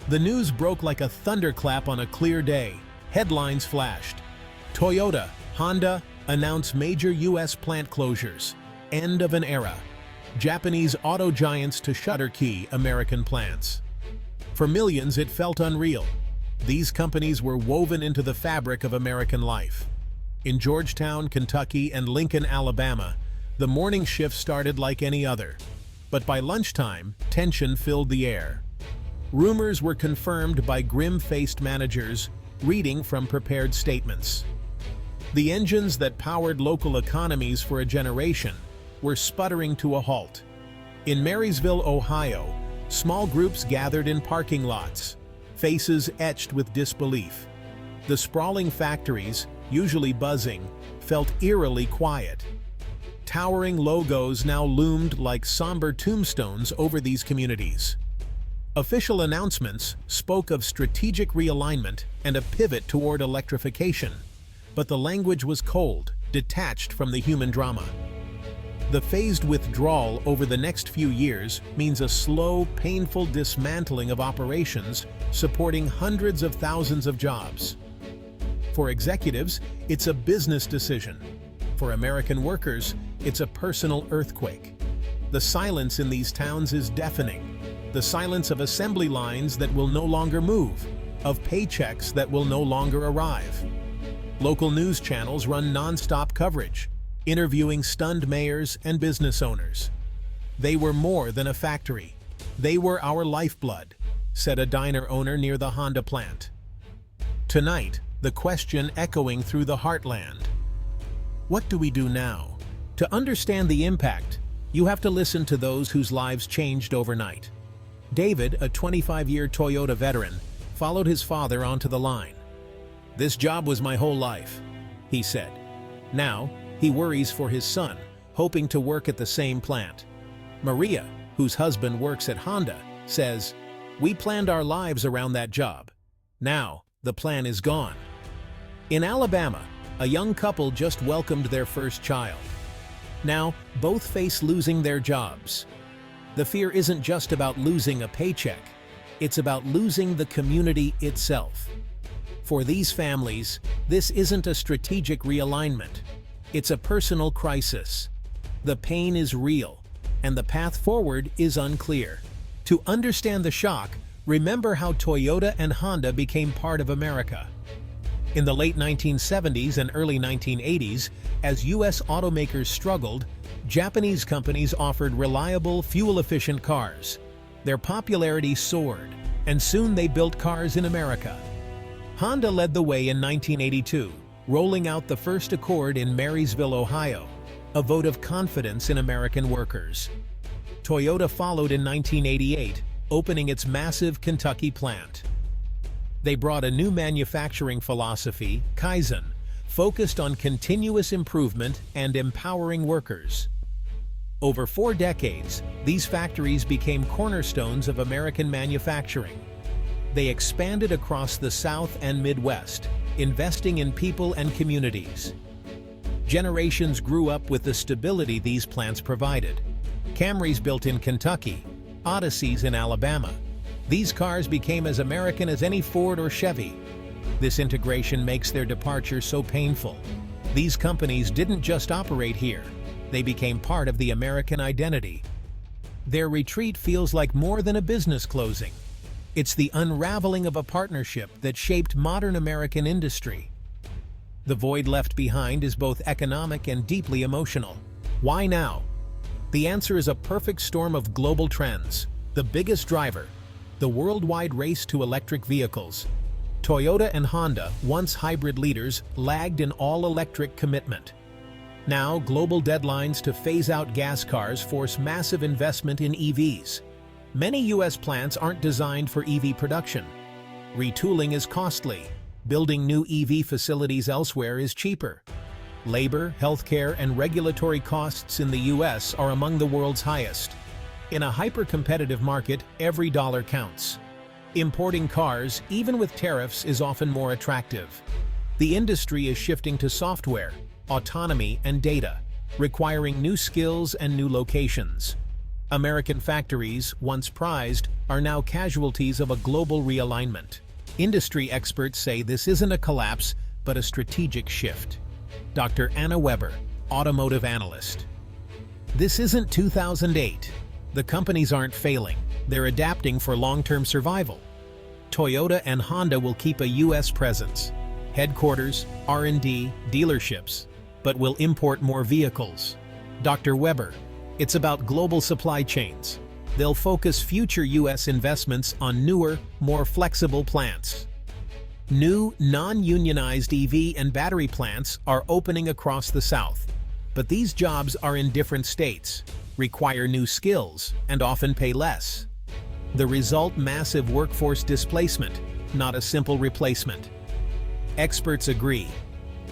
The news broke like a thunderclap on a clear day. Headlines flashed. Toyota, Honda announce major U.S. plant closures. End of an era. Japanese auto giants to shutter key American plants. For millions, it felt unreal. These companies were woven into the fabric of American life. In Georgetown, Kentucky, and Lincoln, Alabama, the morning shift started like any other. But by lunchtime, tension filled the air. Rumors were confirmed by grim-faced managers reading from prepared statements. The engines that powered local economies for a generation were sputtering to a halt. In Marysville, Ohio, small groups gathered in parking lots, faces etched with disbelief. The sprawling factories, usually buzzing, felt eerily quiet. Towering logos now loomed like somber tombstones over these communities. Official announcements spoke of strategic realignment and a pivot toward electrification, but the language was cold, detached from the human drama. The phased withdrawal over the next few years means a slow, painful dismantling of operations supporting hundreds of thousands of jobs. For executives, it's a business decision. For American workers, it's a personal earthquake. The silence in these towns is deafening. The silence of assembly lines that will no longer move, of paychecks that will no longer arrive. Local news channels run non-stop coverage, interviewing stunned mayors and business owners. They were more than a factory. They were our lifeblood, said a diner owner near the Honda plant. Tonight, the question echoing through the heartland. What do we do now? To understand the impact, you have to listen to those whose lives changed overnight. David, a 25-year Toyota veteran, followed his father onto the line. "This job was my whole life," he said. Now, he worries for his son, hoping to work at the same plant. Maria, whose husband works at Honda, says, "We planned our lives around that job. Now, the plan is gone." In Alabama, a young couple just welcomed their first child. Now, both face losing their jobs. The fear isn't just about losing a paycheck, it's about losing the community itself. For these families, this isn't a strategic realignment. It's a personal crisis. The pain is real, and the path forward is unclear. To understand the shock, remember how Toyota and Honda became part of America. In the late 1970s and early 1980s, as U.S. automakers struggled, Japanese companies offered reliable, fuel-efficient cars. Their popularity soared, and soon they built cars in America. Honda led the way in 1982, rolling out the first Accord in Marysville, Ohio, a vote of confidence in American workers. Toyota followed in 1988, opening its massive Kentucky plant. They brought a new manufacturing philosophy, Kaizen, focused on continuous improvement and empowering workers. Over 4 decades, these factories became cornerstones of American manufacturing. They expanded across the South and Midwest, investing in people and communities. Generations grew up with the stability these plants provided. Camrys built in Kentucky, Odysseys in Alabama. These cars became as American as any Ford or Chevy. This integration makes their departure so painful. These companies didn't just operate here, they became part of the American identity. Their retreat feels like more than a business closing. It's the unraveling of a partnership that shaped modern American industry. The void left behind is both economic and deeply emotional. Why now? The answer is a perfect storm of global trends. The biggest driver, the worldwide race to electric vehicles. Toyota and Honda, once hybrid leaders, lagged in all-electric commitment. Now, global deadlines to phase out gas cars force massive investment in EVs. Many U.S. plants aren't designed for EV production. Retooling is costly. Building new EV facilities elsewhere is cheaper. Labor, healthcare, and regulatory costs in the U.S. are among the world's highest. In a hyper-competitive market, every dollar counts. Importing cars, even with tariffs, is often more attractive. The industry is shifting to software, autonomy, and data, requiring new skills and new locations. American factories, once prized, are now casualties of a global realignment. Industry experts say this isn't a collapse, but a strategic shift. Dr. Anna Weber, automotive analyst. This isn't 2008. The companies aren't failing. They're adapting for long-term survival. Toyota and Honda will keep a U.S. presence, headquarters, R&D, dealerships, but will import more vehicles. Dr. Weber, it's about global supply chains. They'll focus future U.S. investments on newer, more flexible plants. New, non-unionized EV and battery plants are opening across the South, but these jobs are in different states, require new skills, and often pay less. The result: massive workforce displacement, not a simple replacement. Experts agree.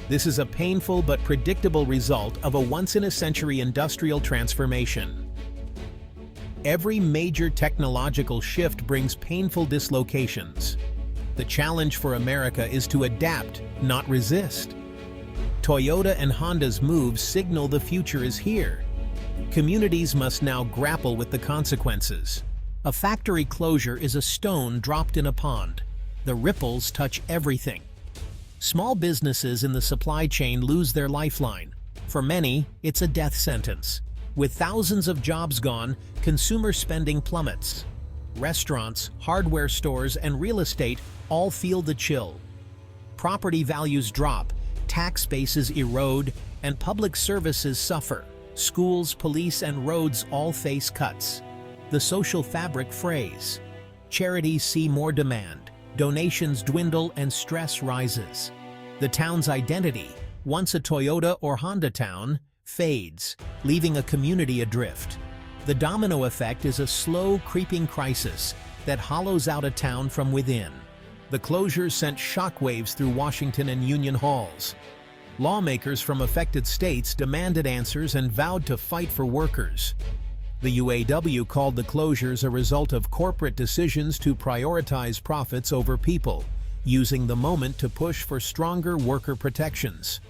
This is a painful but predictable result of a once-in-a-century industrial transformation. Every major technological shift brings painful dislocations. The challenge for America is to adapt, not resist. Toyota and Honda's moves signal the future is here. Communities must now grapple with the consequences. A factory closure is a stone dropped in a pond. The ripples touch everything. Small businesses in the supply chain lose their lifeline. For many, it's a death sentence. With thousands of jobs gone, consumer spending plummets. Restaurants, hardware stores, and real estate all feel the chill. Property values drop, tax bases erode, and public services suffer. Schools, police, and roads all face cuts. The social fabric frays. Charities see more demand, donations dwindle, and stress rises. The town's identity, once a Toyota or Honda town, fades, leaving a community adrift. The domino effect is a slow, creeping crisis that hollows out a town from within. The closures sent shockwaves through Washington and Union halls. Lawmakers from affected states demanded answers and vowed to fight for workers. The UAW called the closures a result of corporate decisions to prioritize profits over people, using the moment to push for stronger worker protections.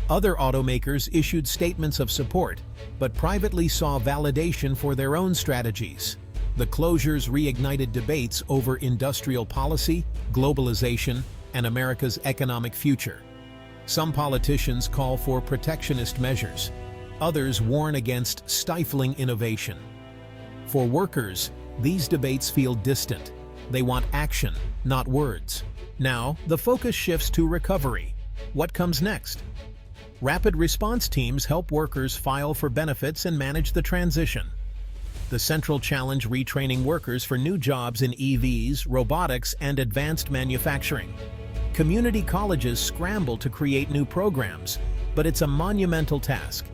Other automakers issued statements of support, but privately saw validation for their own strategies. The closures reignited debates over industrial policy, globalization, and America's economic future. Some politicians call for protectionist measures. Others warn against stifling innovation. For workers, these debates feel distant. They want action, not words. Now, the focus shifts to recovery. What comes next? Rapid response teams help workers file for benefits and manage the transition. The central challenge: retraining workers for new jobs in EVs, robotics, and advanced manufacturing. Community colleges scramble to create new programs, but it's a monumental task.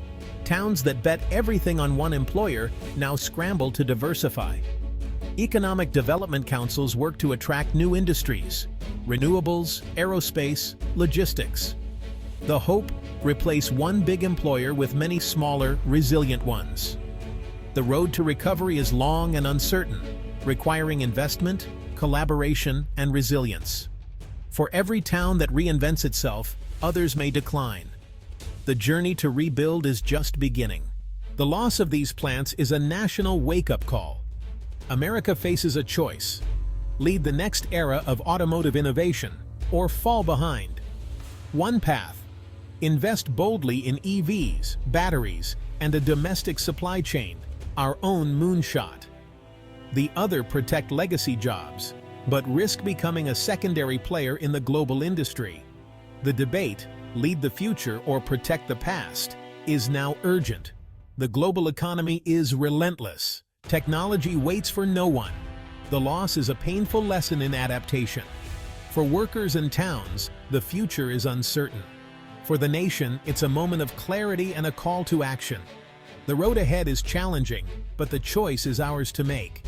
Towns that bet everything on one employer now scramble to diversify. Economic development councils work to attract new industries: renewables, aerospace, logistics. The hope: replace one big employer with many smaller, resilient ones. The road to recovery is long and uncertain, requiring investment, collaboration, and resilience. For every town that reinvents itself, others may decline. The journey to rebuild is just beginning. The loss of these plants is a national wake-up call. America faces a choice: lead the next era of automotive innovation, or fall behind. One path: invest boldly in EVs, batteries, and a domestic supply chain, our own moonshot. The other: protect legacy jobs, but risk becoming a secondary player in the global industry. The debate, lead the future or protect the past, is now urgent. The global economy is relentless. Technology waits for no one. The loss is a painful lesson in adaptation. For workers and towns, the future is uncertain. For the nation, it's a moment of clarity and a call to action. The road ahead is challenging, but the choice is ours to make.